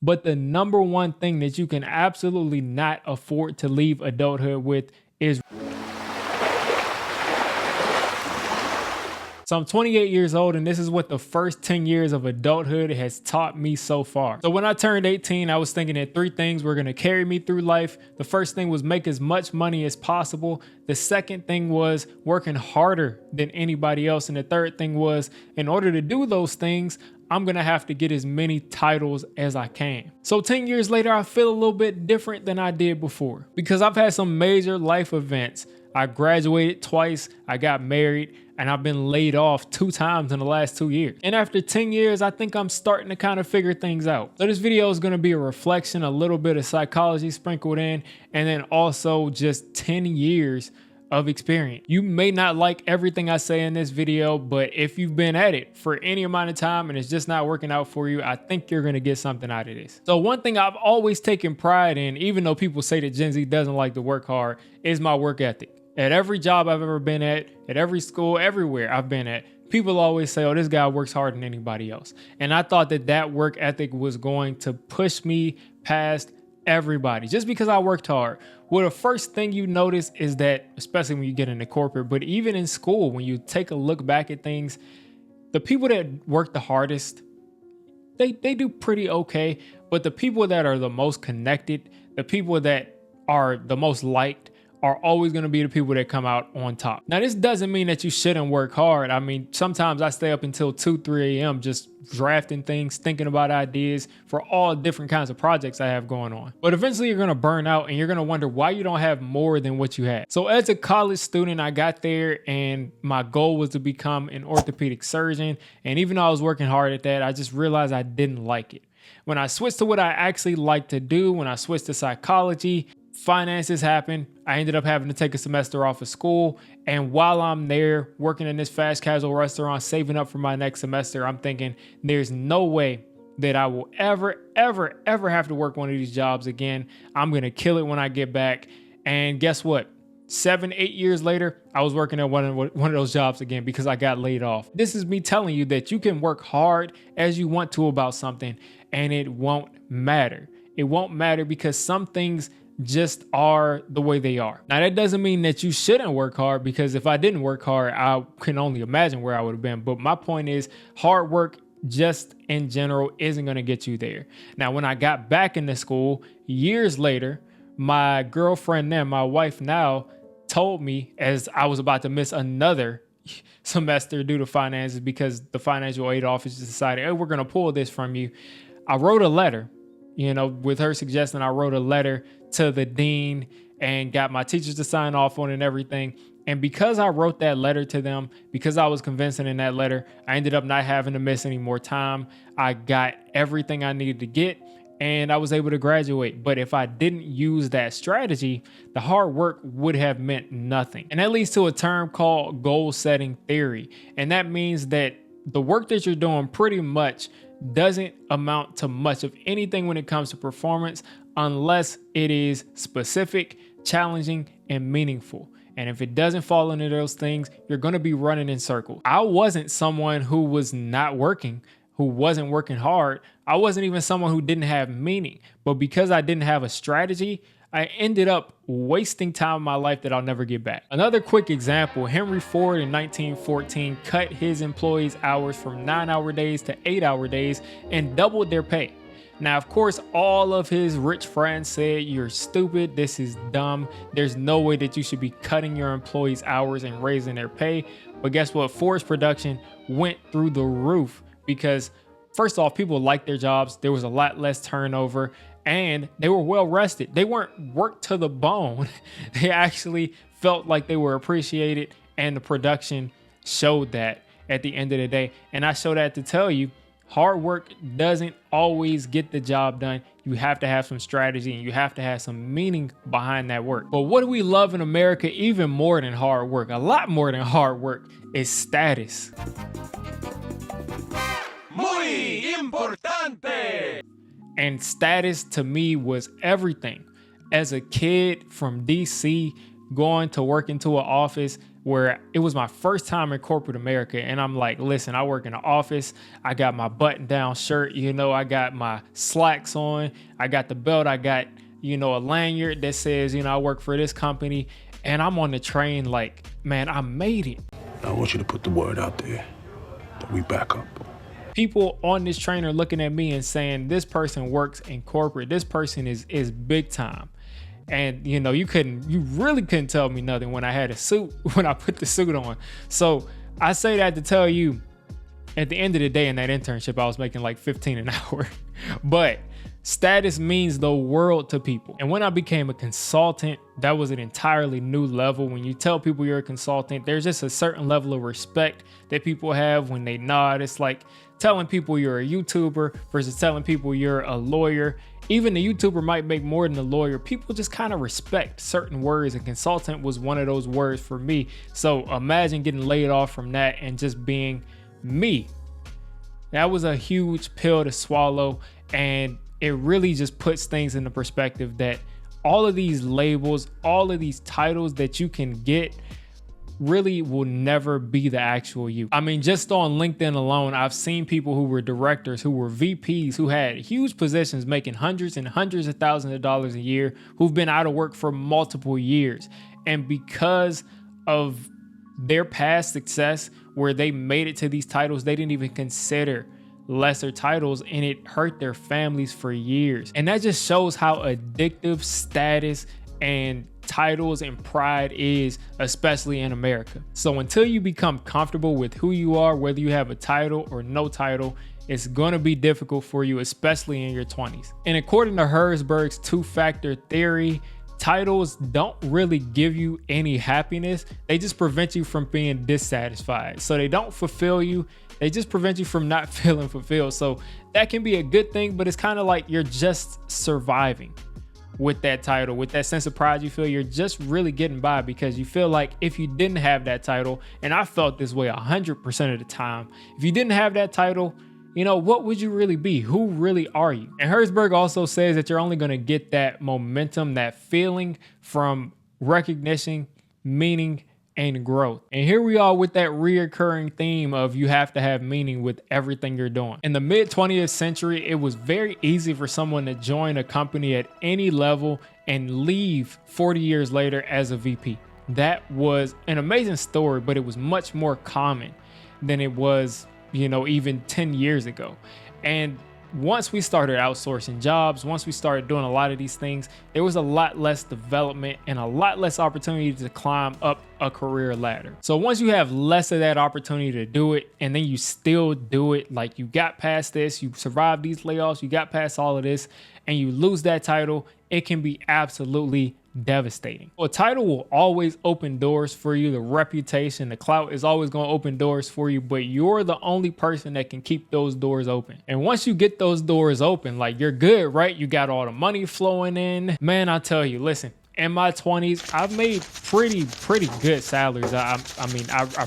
But the number one thing that you can absolutely not afford to leave adulthood with is. So I'm 28 years old, and this is what the first 10 years of adulthood has taught me so far. So when I turned 18, I was thinking that 3 things were gonna carry me through life. The first thing was make as much money as possible. The second thing was working harder than anybody else. And the third thing was, in order to do those things, I'm gonna have to get as many titles as I can. So 10 years later, I feel a little bit different than I did before because I've had some major life events. I graduated twice, I got married, and I've been laid off 2 times in the last 2 years. And after 10 years, I think I'm starting to kind of figure things out. So this video is gonna be a reflection, a little bit of psychology sprinkled in, and then also just 10 years of experience. You may not like everything I say in this video, but if you've been at it for any amount of time and it's just not working out for you, I think you're gonna get something out of this. So one thing I've always taken pride in, even though people say that Gen Z doesn't like to work hard, is my work ethic. At every job I've ever been at every school, everywhere I've been at, people always say, oh, this guy works harder than anybody else. And I thought that that work ethic was going to push me past everybody just because I worked hard. Well, the first thing you notice is that, especially when you get into corporate, but even in school, when you take a look back at things, the people that work the hardest, they do pretty okay. But the people that are the most connected, the people that are the most liked, are always going to be the people that come out on top. Now, this doesn't mean that you shouldn't work hard. I mean, sometimes I stay up until 2, 3 a.m. just drafting things, thinking about ideas for all different kinds of projects I have going on. But eventually you're going to burn out and you're going to wonder why you don't have more than what you had. So as a college student, I got there and my goal was to become an orthopedic surgeon. And even though I was working hard at that, I just realized I didn't like it. When I switched to what I actually like to do, when I switched to psychology, finances happened. I ended up having to take a semester off of school. And while I'm there working in this fast casual restaurant, saving up for my next semester, I'm thinking there's no way that I will ever have to work one of these jobs again. I'm going to kill it when I get back. And guess what? 7, 8 years later, I was working at one of those jobs again because I got laid off. This is me telling you that you can work hard as you want to about something and it won't matter. It won't matter because some things just are the way they are. Now, that doesn't mean that you shouldn't work hard, because if I didn't work hard, I can only imagine where I would have been. But my point is, hard work just in general isn't going to get you there. Now, when I got back into school years later, my girlfriend then, my wife now, told me as I was about to miss another semester due to finances because the financial aid office decided, hey, we're going to pull this from you. I wrote a letter. With her suggestion, I wrote a letter to the dean and got my teachers to sign off on it and everything. And because I wrote that letter to them, because I was convincing in that letter, I ended up not having to miss any more time. I got everything I needed to get and I was able to graduate. But if I didn't use that strategy, the hard work would have meant nothing. And that leads to a term called goal setting theory. And that means that the work that you're doing pretty much doesn't amount to much of anything when it comes to performance unless it is specific, challenging, and meaningful. And if it doesn't fall into those things, you're going to be running in circles. I wasn't someone who was not working, who wasn't working hard. I wasn't even someone who didn't have meaning. But because I didn't have a strategy, I ended up wasting time in my life that I'll never get back. Another quick example, Henry Ford in 1914 cut his employees' hours from 9-hour days to 8-hour days and doubled their pay. Now, of course, all of his rich friends said, you're stupid, this is dumb, there's no way that you should be cutting your employees' hours and raising their pay. But guess what? Ford's production went through the roof because, first off, people liked their jobs, there was a lot less turnover, and they were well rested. They weren't worked to the bone. They actually felt like they were appreciated, and the production showed that at the end of the day. And I show that to tell you, hard work doesn't always get the job done. You have to have some strategy and you have to have some meaning behind that work. But what do we love in America even more than hard work? A lot more than hard work is status. Muy importante. And status to me was everything. As a kid from DC, going to work into an office where it was my first time in corporate America. And I'm like, listen, I work in an office. I got my button down shirt, I got my slacks on. I got the belt. I got, a lanyard that says, I work for this company. And I'm on the train like, man, I made it. I want you to put the word out there that we back up. People on this train are looking at me and saying, this person works in corporate. This person is big time. And you really couldn't tell me nothing when I had a suit, when I put the suit on. So I say that to tell you, at the end of the day in that internship, I was making like 15 an hour, but status means the world to people. And when I became a consultant, that was an entirely new level. When you tell people you're a consultant, there's just a certain level of respect that people have when they nod. It's like telling people you're a YouTuber versus telling people you're a lawyer. Even the YouTuber might make more than a lawyer. People just kind of respect certain words, and consultant was one of those words for me. So imagine getting laid off from that and just being me. That was a huge pill to swallow, and it really just puts things into perspective that all of these labels, all of these titles that you can get really will never be the actual you. I mean, just on LinkedIn alone, I've seen people who were directors, who were VPs, who had huge positions making hundreds and hundreds of thousands of dollars a year, who've been out of work for multiple years. And because of their past success, where they made it to these titles, they didn't even consider lesser titles, and it hurt their families for years. And that just shows how addictive status and titles and pride is, especially in America. So until you become comfortable with who you are, whether you have a title or no title, it's going to be difficult for you, especially in your 20s. And according to Herzberg's two-factor theory, titles don't really give you any happiness. They just prevent you from being dissatisfied. So they don't fulfill you. They just prevent you from not feeling fulfilled. So that can be a good thing, but it's kind of like you're just surviving with that title, with that sense of pride you feel. You're just really getting by because you feel like if you didn't have that title, and I felt this way 100% of the time, if you didn't have that title, what would you really be? Who really are you? And Herzberg also says that you're only going to get that momentum, that feeling from recognition, meaning, and growth. And here we are with that reoccurring theme of you have to have meaning with everything you're doing. In the mid 20th century, it was very easy for someone to join a company at any level and leave 40 years later as a VP. That was an amazing story, but it was much more common than it was, even 10 years ago. And once we started outsourcing jobs, once we started doing a lot of these things, there was a lot less development and a lot less opportunity to climb up a career ladder. So once you have less of that opportunity to do it, and then you still do it, like you got past this, you survived these layoffs, you got past all of this, and you lose that title, it can be absolutely devastating. A title will always open doors for you. The reputation, the clout is always going to open doors for you, but you're the only person that can keep those doors open. And once you get those doors open, like you're good, right? You got all the money flowing in. Man, I tell you, listen, in my 20s, I've made pretty good salaries. I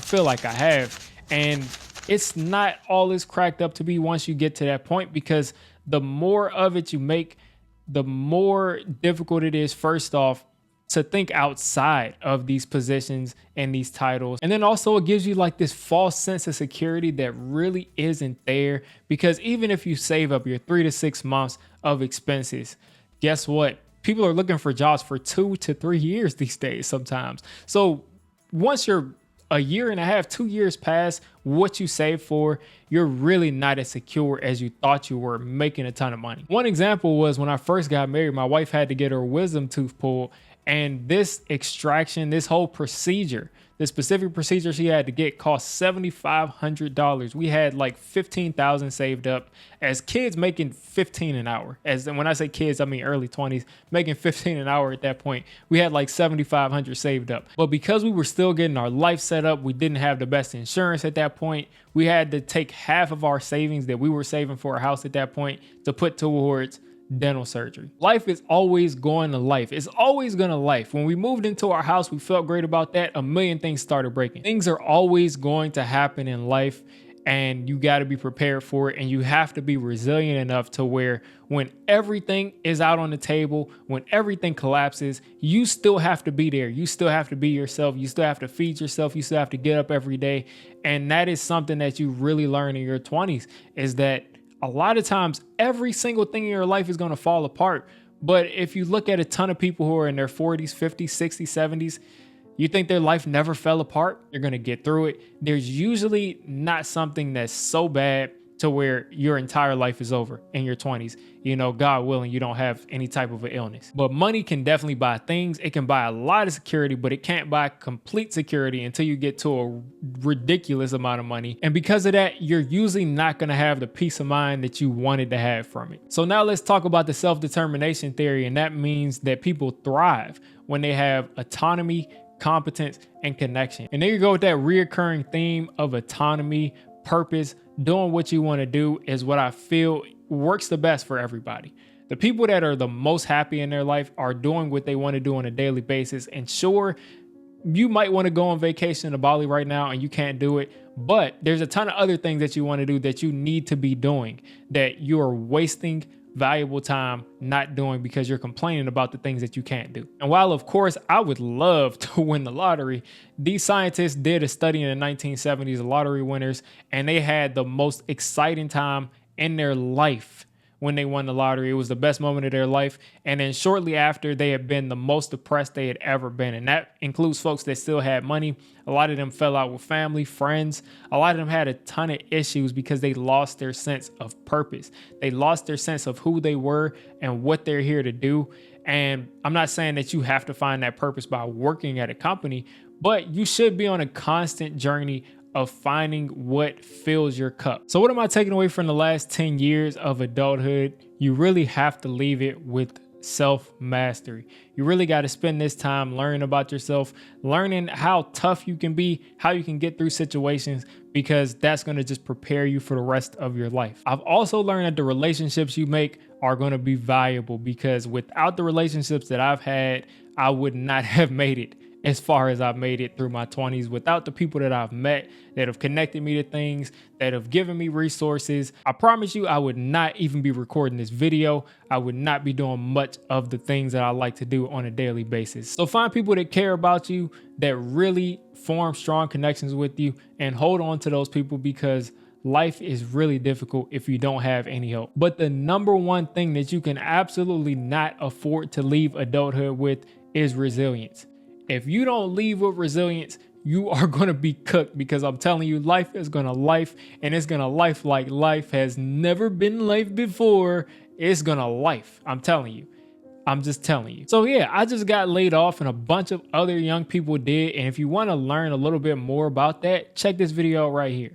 feel like I have. And it's not all it's cracked up to be once you get to that point, because the more of it you make, the more difficult it is, first off, to think outside of these positions and these titles. And then also it gives you like this false sense of security that really isn't there, because even if you save up your 3 to 6 months of expenses, guess what? People are looking for jobs for 2 to 3 years these days sometimes. So once you're a year and a half, 2 years past what you saved for, you're really not as secure as you thought you were making a ton of money. One example was when I first got married, my wife had to get her wisdom tooth pulled, and this extraction, this whole procedure, the specific procedure she had to get cost $7,500. We had like $15,000 saved up as kids, making $15 an hour. When I say kids, I mean early 20s, making $15 an hour at that point. We had like $7,500 saved up. But because we were still getting our life set up, we didn't have the best insurance at that point. We had to take half of our savings that we were saving for a house at that point to put towards dental surgery. Life is always going to life. It's always going to life. When we moved into our house, we felt great about that. A million things started breaking. Things are always going to happen in life. and you got to be prepared for it. And you have to be resilient enough to where when everything is out on the table, when everything collapses, you still have to be there. You still have to be yourself. You still have to feed yourself. You still have to get up every day. And that is something that you really learn in your 20s, is that a lot of times every single thing in your life is going to fall apart. But if you look at a ton of people who are in their 40s, 50s, 60s, 70s, you think their life never fell apart? You're going to get through it. There's usually not something that's so bad to where your entire life is over in your 20s. You know, God willing, you don't have any type of an illness. But money can definitely buy things. It can buy a lot of security, but it can't buy complete security until you get to a ridiculous amount of money. And because of that, you're usually not going to have the peace of mind that you wanted to have from it. So now let's talk about the self-determination theory. And that means that people thrive when they have autonomy, competence, and connection. And there you go with that reoccurring theme of autonomy, purpose, doing what you want to do is what I feel works the best for everybody. The people that are the most happy in their life are doing what they want to do on a daily basis. And sure, you might want to go on vacation to Bali right now and you can't do it, but there's a ton of other things that you want to do that you need to be doing that you are wasting valuable time not doing because you're complaining about the things that you can't do. And while of course I would love to win the lottery, these scientists did a study in the 1970s of lottery winners, and they had the most exciting time in their life when they won the lottery. It was the best moment of their life. And then shortly after, they had been the most depressed they had ever been. And that includes folks that still had money. A lot of them fell out with family, friends. A lot of them had a ton of issues because they lost their sense of purpose. They lost their sense of who they were and what they're here to do. And I'm not saying that you have to find that purpose by working at a company, but you should be on a constant journey of finding what fills your cup. So what am I taking away from the last 10 years of adulthood? You really have to leave it with self-mastery. You really got to spend this time learning about yourself, learning how tough you can be, how you can get through situations, because that's going to just prepare you for the rest of your life. I've also learned that the relationships you make are going to be valuable, because without the relationships that I've had, I would not have made it as far as I've made it through my 20s. Without the people that I've met that have connected me to things, that have given me resources, I promise you I would not even be recording this video. I would not be doing much of the things that I like to do on a daily basis. So find people that care about you, that really form strong connections with you, and hold on to those people, because life is really difficult if you don't have any help. But the number one thing that you can absolutely not afford to leave adulthood with is resilience. If you don't leave with resilience, you are going to be cooked, because I'm telling you, life is going to life, and it's going to life like life has never been life before. It's going to life. I'm telling you. I'm just telling you. So yeah, I just got laid off, and a bunch of other young people did. And if you want to learn a little bit more about that, check this video out right here.